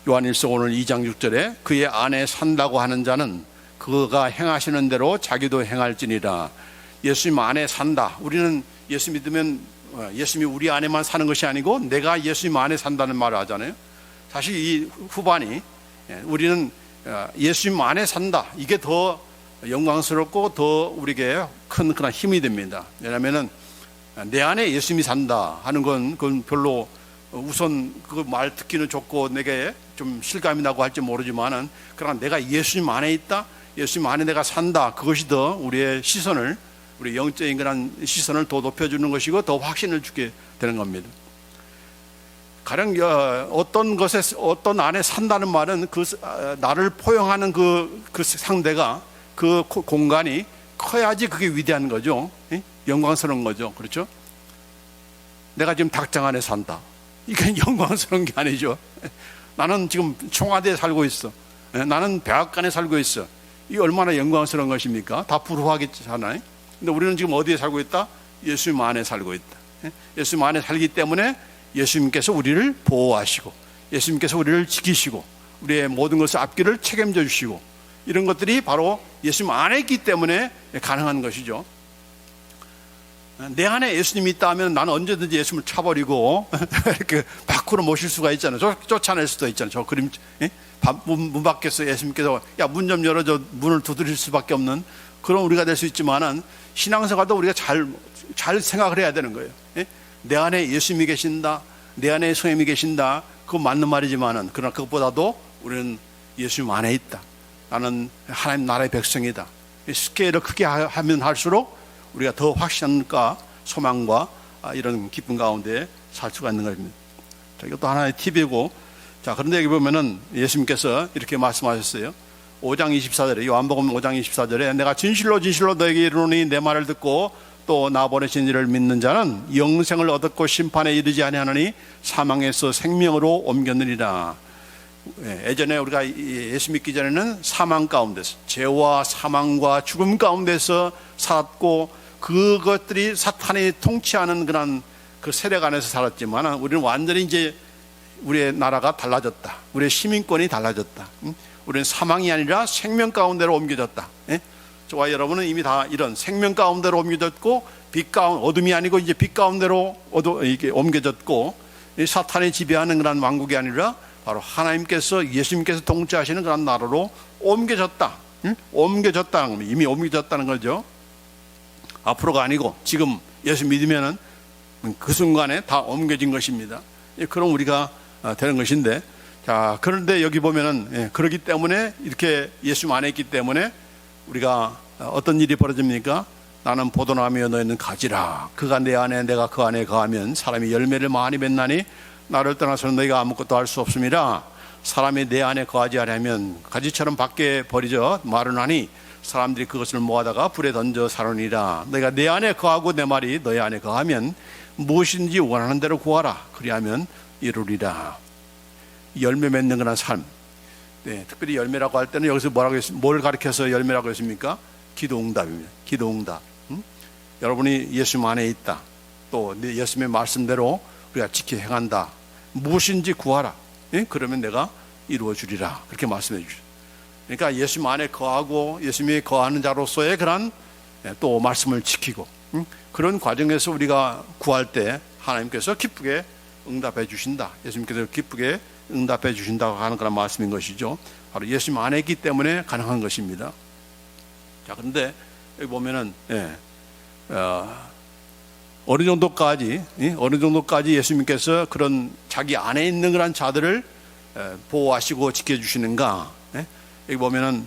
요한일서 오늘 2장 6절에 그의 안에 산다고 하는 자는 그가 행하시는 대로 자기도 행할지니라. 예수님 안에 산다. 우리는 예수 믿으면 예수님이 우리 안에만 사는 것이 아니고 내가 예수님 안에 산다는 말을 하잖아요. 사실 이 후반이 우리는 예수님 안에 산다. 이게 더 영광스럽고 더 우리에게 큰 그런 힘이 됩니다. 왜냐하면은 내 안에 예수님이 산다 하는 건 그건 별로 우선 그 말 듣기는 좋고 내게 좀 실감이 나고 할지 모르지만은 그러나 내가 예수님 안에 있다, 예수님 안에 내가 산다, 그것이 더 우리의 시선을, 우리 영적인 그런 시선을 더 높여주는 것이고 더 확신을 주게 되는 겁니다. 가령 어떤 것에 어떤 안에 산다는 말은 그 나를 포용하는 그 상대가 그 공간이 커야지 그게 위대한 거죠. 영광스러운 거죠. 그렇죠? 내가 지금 닭장 안에 산다. 이게 영광스러운 게 아니죠. 나는 지금 청와대에 살고 있어. 나는 백악관에 살고 있어. 이게 얼마나 영광스러운 것입니까? 다 부러워하겠잖아요. 근데 우리는 지금 어디에 살고 있다? 예수님 안에 살고 있다. 예수님 안에 살기 때문에 예수님께서 우리를 보호하시고 예수님께서 우리를 지키시고 우리의 모든 것을 앞길을 책임져 주시고 이런 것들이 바로 예수님 안에 있기 때문에 가능한 것이죠. 내 안에 예수님이 있다 하면 나는 언제든지 예수님을 차버리고 이렇게 밖으로 모실 수가 있잖아요. 쫓아낼 수도 있잖아요. 저 그림 문 밖에서 예수님께서 야, 문 좀 열어줘, 문을 두드릴 수밖에 없는 그런 우리가 될 수 있지만은 신앙생활도 우리가 잘 생각을 해야 되는 거예요. 내 안에 예수님이 계신다, 내 안에 성령이 계신다, 그거 맞는 말이지만은 그러나 그것보다도 우리는 예수님 안에 있다. 나는 하나님 나라의 백성이다. 스케일을 크게 하면 할수록 우리가 더 확신과 소망과 이런 기쁨 가운데 살 수가 있는 것입니다. 자, 이것도 하나의 팁이고, 자, 그런데 여기 보면은 예수님께서 이렇게 말씀하셨어요. 5장 24절에, 요한복음 5장 24절에 내가 진실로 진실로 너에게 이르노니 내 말을 듣고 또 나 보내신 이를 믿는 자는 영생을 얻었고 심판에 이르지 아니하느니 사망에서 생명으로 옮겼느니라. 예전에 우리가 예수 믿기 전에는 사망 가운데서, 죄와 사망과 죽음 가운데서 살았고 그것들이 사탄이 통치하는 그런 그 세력 안에서 살았지만 우리는 완전히 이제 우리의 나라가 달라졌다. 우리의 시민권이 달라졌다. 우리는 사망이 아니라 생명 가운데로 옮겨졌다. 저와 여러분은 이미 다 이런 생명 가운데로 옮겨졌고 어둠이 아니고 이제 빛 가운데로 이게 옮겨졌고 사탄이 지배하는 그런 왕국이 아니라 바로 하나님께서 예수님께서 통치하시는 그런 나라로 옮겨졌다. 옮겨졌다는 겁니다. 이미 옮겨졌다는 거죠. 앞으로가 아니고 지금 예수 믿으면은 그 순간에 다 옮겨진 것입니다. 그럼 우리가 되는 것인데, 자, 그런데 여기 보면은 그러기 때문에 이렇게 예수 안에 있기 때문에 우리가 어떤 일이 벌어집니까? 나는 포도나무여 너희는 가지라. 그가 내 안에 내가 그 안에 거하면 사람이 열매를 많이 맺나니 나를 떠나서는 너희가 아무것도 할 수 없음이라. 사람이 내 안에 거하지 않으면 가지처럼 밖에 버리져 마르나니 사람들이 그것을 모아다가 불에 던져 사르니라. 너희가 내 안에 거하고 내 말이 너희 안에 거하면 무엇인지 원하는 대로 구하라. 그리하면 이루리라. 열매 맺는 그런 삶. 특별히 열매라고 할 때는 여기서 뭘 가리켜서 열매라고 했습니까? 기도응답입니다. 기도응답. 여러분이 예수 안에 있다. 또 예수님의 말씀대로 우리가 지켜 행한다. 무엇인지 구하라. 그러면 내가 이루어 주리라. 그렇게 말씀해 주죠. 그러니까 예수 안에 거하고 예수님이 거하는 자로서의 그런 또 말씀을 지키고 그런 과정에서 우리가 구할 때 하나님께서 기쁘게 응답해 주신다. 예수님께서 기쁘게 응답해 주신다고 하는 그런 말씀인 것이죠. 바로 예수님 안에 있기 때문에 가능한 것입니다. 자, 그런데 여기 보면은 어느 정도까지 예수님께서 그런 자기 안에 있는 그런 자들을 보호하시고 지켜주시는가? 여기 보면은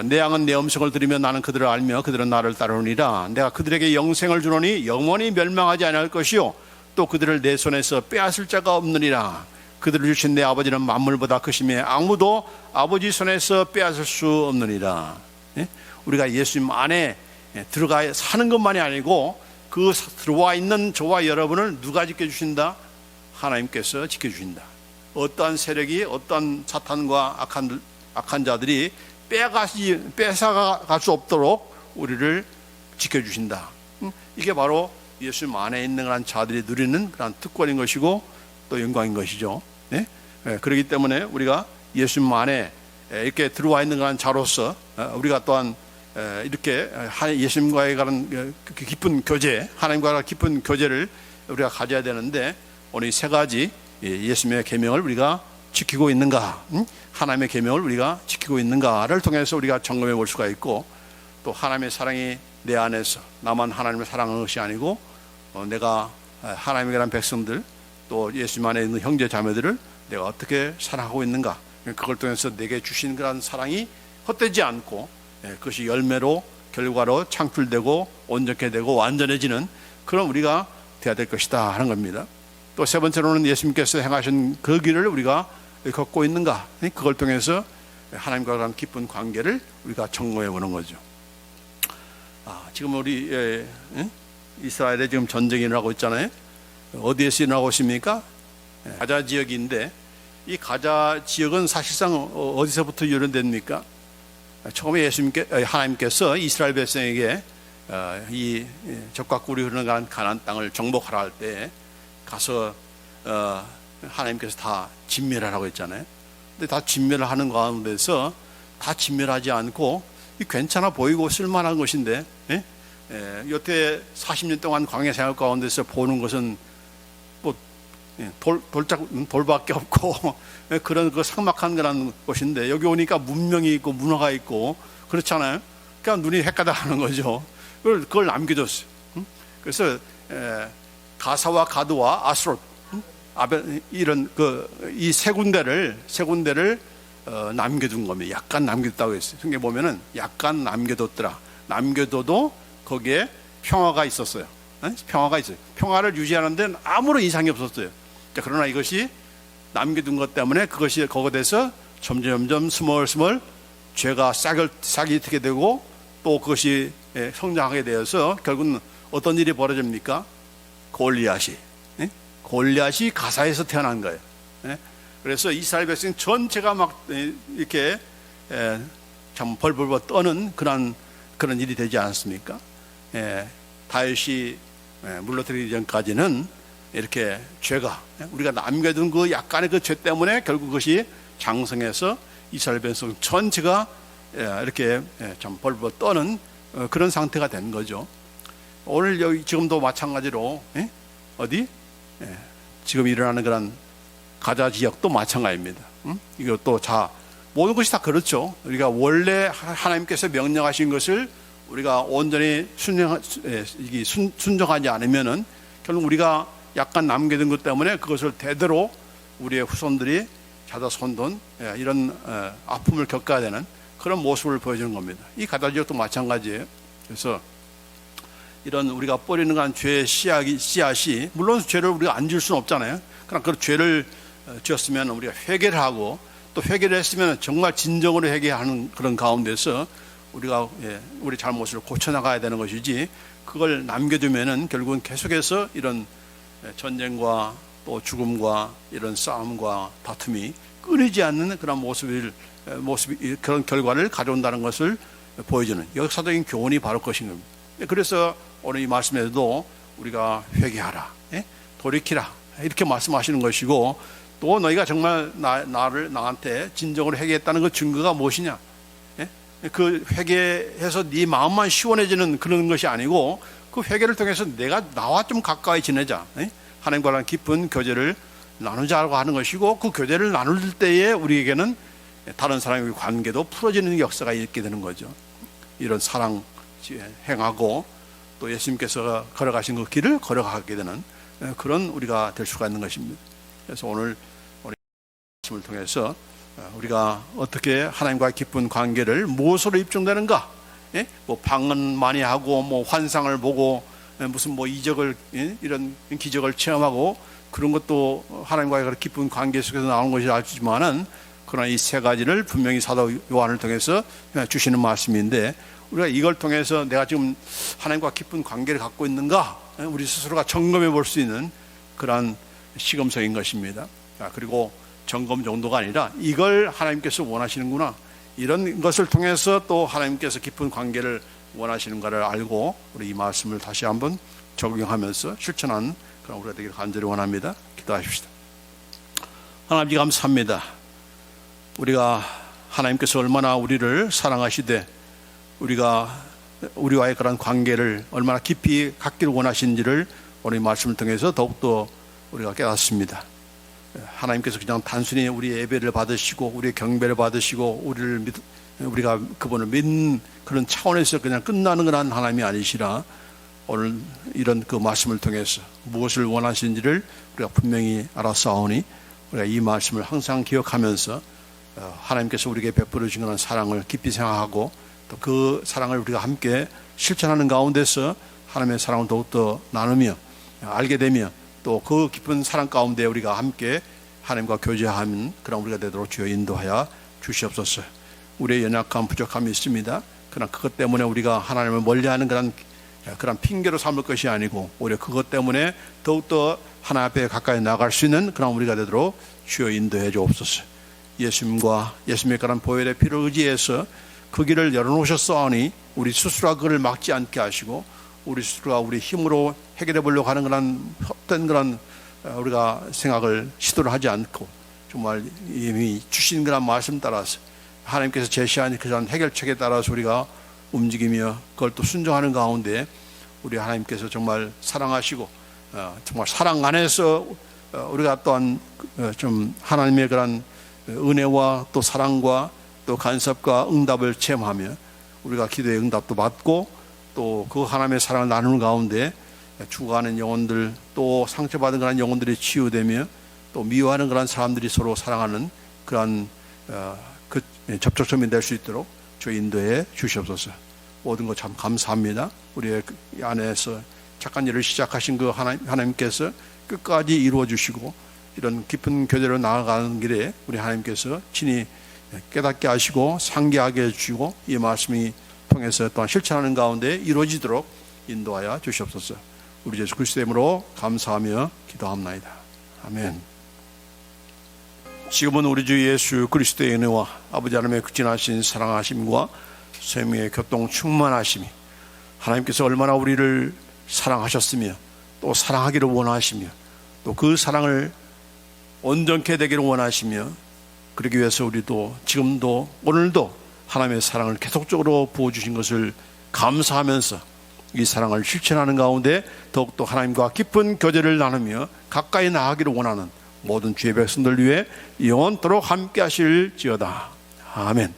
내 양은 내 음성을 들으며 나는 그들을 알며 그들은 나를 따르니라. 내가 그들에게 영생을 주노니 영원히 멸망하지 아니할 것이요 또 그들을 내 손에서 빼앗을 자가 없느니라. 그들을 주신 내 아버지는 만물보다 크시며 아무도 아버지 손에서 빼앗을 수 없느니라. 우리가 예수님 안에 들어가 사는 것만이 아니고 그 들어와 있는 저와 여러분을 누가 지켜주신다? 하나님께서 지켜주신다. 어떠한 세력이 어떠한 사탄과 악한 자들이 뺏어갈 수 없도록 우리를 지켜주신다. 이게 바로 예수님 안에 있는 그런 자들이 누리는 그런 특권인 것이고 또 영광인 것이죠. 네? 그렇기 때문에 우리가 예수님 안에 이렇게 들어와 있는 그런 자로서 우리가 또한 이렇게 예수님과의 그런 깊은 교제, 하나님과 깊은 교제를 우리가 가져야 되는데, 오늘 이 세 가지 예수님의 계명을 우리가 지키고 있는가, 하나님의 계명을 우리가 지키고 있는가를 통해서 우리가 점검해 볼 수가 있고, 또 하나님의 사랑이 내 안에서 나만 하나님을 사랑하는 것이 아니고 내가 하나님의 그런 백성들, 또 예수님 안에 있는 형제 자매들을 내가 어떻게 사랑하고 있는가, 그걸 통해서 내게 주신 그런 사랑이 헛되지 않고 그것이 열매로, 결과로 창출되고 온전케 되고 완전해지는 그런 우리가 되어야 될 것이다 하는 겁니다. 또 세 번째로는 예수님께서 행하신 그 길을 우리가 걷고 있는가, 그걸 통해서 하나님과 그런 깊은 관계를 우리가 점검해 보는 거죠. 지금 우리 이스라엘에 지금 전쟁이 일어나고 있잖아요. 어디에서 일어나고 있습니까? 가자 지역인데, 이 가자 지역은 사실상 어디서부터 유래됩니까? 처음에 하나님께서 이스라엘 백성에게 이 적과 꿀이 흐르는 가나안 땅을 정복하라 할 때 가서 하나님께서 다 진멸하라고 했잖아요. 근데 다 진멸을 하는 가운데서 다 진멸하지 않고 괜찮아 보이고 쓸만한 것인데, 여태 40년 동안 광야 생활 가운데서 보는 것은 뭐 돌밖에 없고 그런 그 삭막한 그런 것인데, 여기 오니까 문명이 있고 문화가 있고 그렇잖아요. 그러니까 눈이 헷가닥하는 거죠. 그걸 남겨줬어요. 그래서 가사와 가드와 아스롯, 이런 이 세 군데를 남겨둔 겁니다. 약간 남겨뒀다고 했어요. 성경에 보면은 약간 남겨뒀더라. 남겨둬도 거기에 평화가 있었어요. 평화가 있어요. 평화를 유지하는 데는 아무런 이상이 없었어요. 그러나 이것이 남겨둔 것 때문에 그것이 거기에 대해서 점점 스멀스멀 죄가 싹이 트게 되고, 또 그것이 성장하게 되어서 결국은 어떤 일이 벌어집니까? 골리앗이 가사에서 태어난 거예요. 그래서 이스라엘 백성 전체가 막 이렇게 참 벌벌 떠는 그런 일이 되지 않았습니까? 다윗이 물러들기 전까지는 이렇게 죄가, 우리가 남겨둔 그 약간의 그 죄 때문에 결국 그것이 장성해서 이스라엘 백성 전체가 이렇게 참 벌벌 떠는 그런 상태가 된 거죠. 오늘 여기 지금도 마찬가지로 지금 일어나는 그런 가자 지역도 마찬가지입니다. 이것도 모든 것이 다 그렇죠. 우리가 원래 하나님께서 명령하신 것을 우리가 온전히 순종하지 않으면은 결국 우리가 약간 남겨둔 것 때문에 그것을 대대로 우리의 후손들이 자손돈 이런 아픔을 겪어야 되는 그런 모습을 보여주는 겁니다. 이 가자 지역도 마찬가지예요. 그래서 이런 우리가 뿌리는 간 죄의 씨앗이, 물론 죄를 우리가 안 지을 수는 없잖아요. 그러나 그 죄를 지었으면 우리가 회개를 하고, 또 회개를 했으면 정말 진정으로 회개하는 그런 가운데서 우리가 우리 잘못을 고쳐나가야 되는 것이지, 그걸 남겨두면은 결국은 계속해서 이런 전쟁과 또 죽음과 이런 싸움과 다툼이 끊이지 않는 그런 모습이 그런 결과를 가져온다는 것을 보여주는 역사적인 교훈이 바로 그것인 겁니다. 그래서 오늘 이 말씀에도 우리가 회개하라, 돌이키라 이렇게 말씀하시는 것이고, 또 너희가 정말 나한테 진정으로 회개했다는 그 증거가 무엇이냐? 그 회개해서 네 마음만 시원해지는 그런 것이 아니고, 그 회개를 통해서 나와 좀 가까이 지내자, 하나님과는 깊은 교제를 나누자고 하는 것이고, 그 교제를 나눌 때에 우리에게는 다른 사람의 관계도 풀어지는 역사가 있게 되는 거죠. 이런 사랑 행하고 또 예수님께서 걸어가신 그 길을 걸어가게 되는 그런 우리가 될 수가 있는 것입니다. 그래서 오늘 말씀을 통해서 우리가 어떻게 하나님과 깊은 관계를 무엇으로 입증되는가? 뭐 방언 많이 하고, 뭐 환상을 보고, 무슨 뭐 이적을, 이런 기적을 체험하고, 그런 것도 하나님과의 깊은 관계 속에서 나오는 것이 알지만은, 그러나 이 세 가지를 분명히 사도 요한을 통해서 주시는 말씀인데, 우리가 이걸 통해서 내가 지금 하나님과 깊은 관계를 갖고 있는가, 우리 스스로가 점검해 볼 수 있는 그러한 시금석인 것입니다. 그리고 점검 정도가 아니라 이걸 하나님께서 원하시는구나, 이런 것을 통해서 또 하나님께서 깊은 관계를 원하시는가를 알고 우리 이 말씀을 다시 한번 적용하면서 실천하는 그런 우리가 되기를 간절히 원합니다. 기도하십시다. 하나님 감사합니다. 우리가 하나님께서 얼마나 우리를 사랑하시되 우리와의 그런 관계를 얼마나 깊이 갖기를 원하시는지를 오늘 말씀을 통해서 더욱더 우리가 깨닫습니다. 하나님께서 그냥 단순히 우리의 예배를 받으시고 우리의 경배를 받으시고 우리가 그분을 믿는 그런 차원에서 그냥 끝나는 그런 하나님이 아니시라 오늘 이런 그 말씀을 통해서 무엇을 원하시는지를 우리가 분명히 알았사오니 우리가 이 말씀을 항상 기억하면서 하나님께서 우리에게 베풀어 주신 그런 사랑을 깊이 생각하고 또 그 사랑을 우리가 함께 실천하는 가운데서 하나님의 사랑을 더욱더 나누며 알게 되며 또 그 깊은 사랑 가운데 우리가 함께 하나님과 교제하는 그런 우리가 되도록 주여 인도하여 주시옵소서. 우리의 연약함 부족함이 있습니다. 그러나 그것 때문에 우리가 하나님을 멀리하는 그런 핑계로 삼을 것이 아니고 오히려 그것 때문에 더욱더 하나님 앞에 가까이 나갈 수 있는 그런 우리가 되도록 주여 인도해 주옵소서. 예수님의 그런 보혈의 피를 의지해서 그 길을 열어놓으셨사오니 우리 스스로가 그를 막지 않게 하시고 우리 스스로가 우리 힘으로 해결해 보려고 하는 그런 헛된 그런 우리가 생각을 시도를 하지 않고 정말 이미 주신 그런 말씀 따라서 하나님께서 제시한 그런 해결책에 따라서 우리가 움직이며 그걸 또 순종하는 가운데 우리 하나님께서 정말 사랑하시고 정말 사랑 안에서 우리가 또한 좀 하나님의 그런 은혜와 또 사랑과 또 간섭과 응답을 체험하며 우리가 기도의 응답도 받고 또 그 하나님의 사랑을 나누는 가운데 죽어가는 영혼들 또 상처받은 그런 영혼들이 치유되며 또 미워하는 그런 사람들이 서로 사랑하는 그런 그 접촉점이 될 수 있도록 주 인도해 주시옵소서. 모든 것 참 감사합니다. 우리의 안에서 착한 일을 시작하신 그 하나님께서 끝까지 이루어 주시고 이런 깊은 교제로 나아가는 길에 우리 하나님께서 친히 깨닫게 하시고 상기하게 해주시고 이 말씀이 통해서 또한 실천하는 가운데 이루어지도록 인도하여 주시옵소서. 우리 예수 그리스도의 이름으로 감사하며 기도합나이다. 아멘. 지금은 우리 주 예수 그리스도의 은혜와 아버지 하나님의 극진하신 사랑하심과 쇠미의 교통 충만하심이 하나님께서 얼마나 우리를 사랑하셨으며 또 사랑하기를 원하시며 또 그 사랑을 온전케 되기를 원하시며 그러기 위해서 우리도 지금도 오늘도 하나님의 사랑을 계속적으로 부어주신 것을 감사하면서 이 사랑을 실천하는 가운데 더욱더 하나님과 깊은 교제를 나누며 가까이 나아가기를 원하는 모든 주의 백성들 위해 영원토록 함께 하실지어다. 아멘.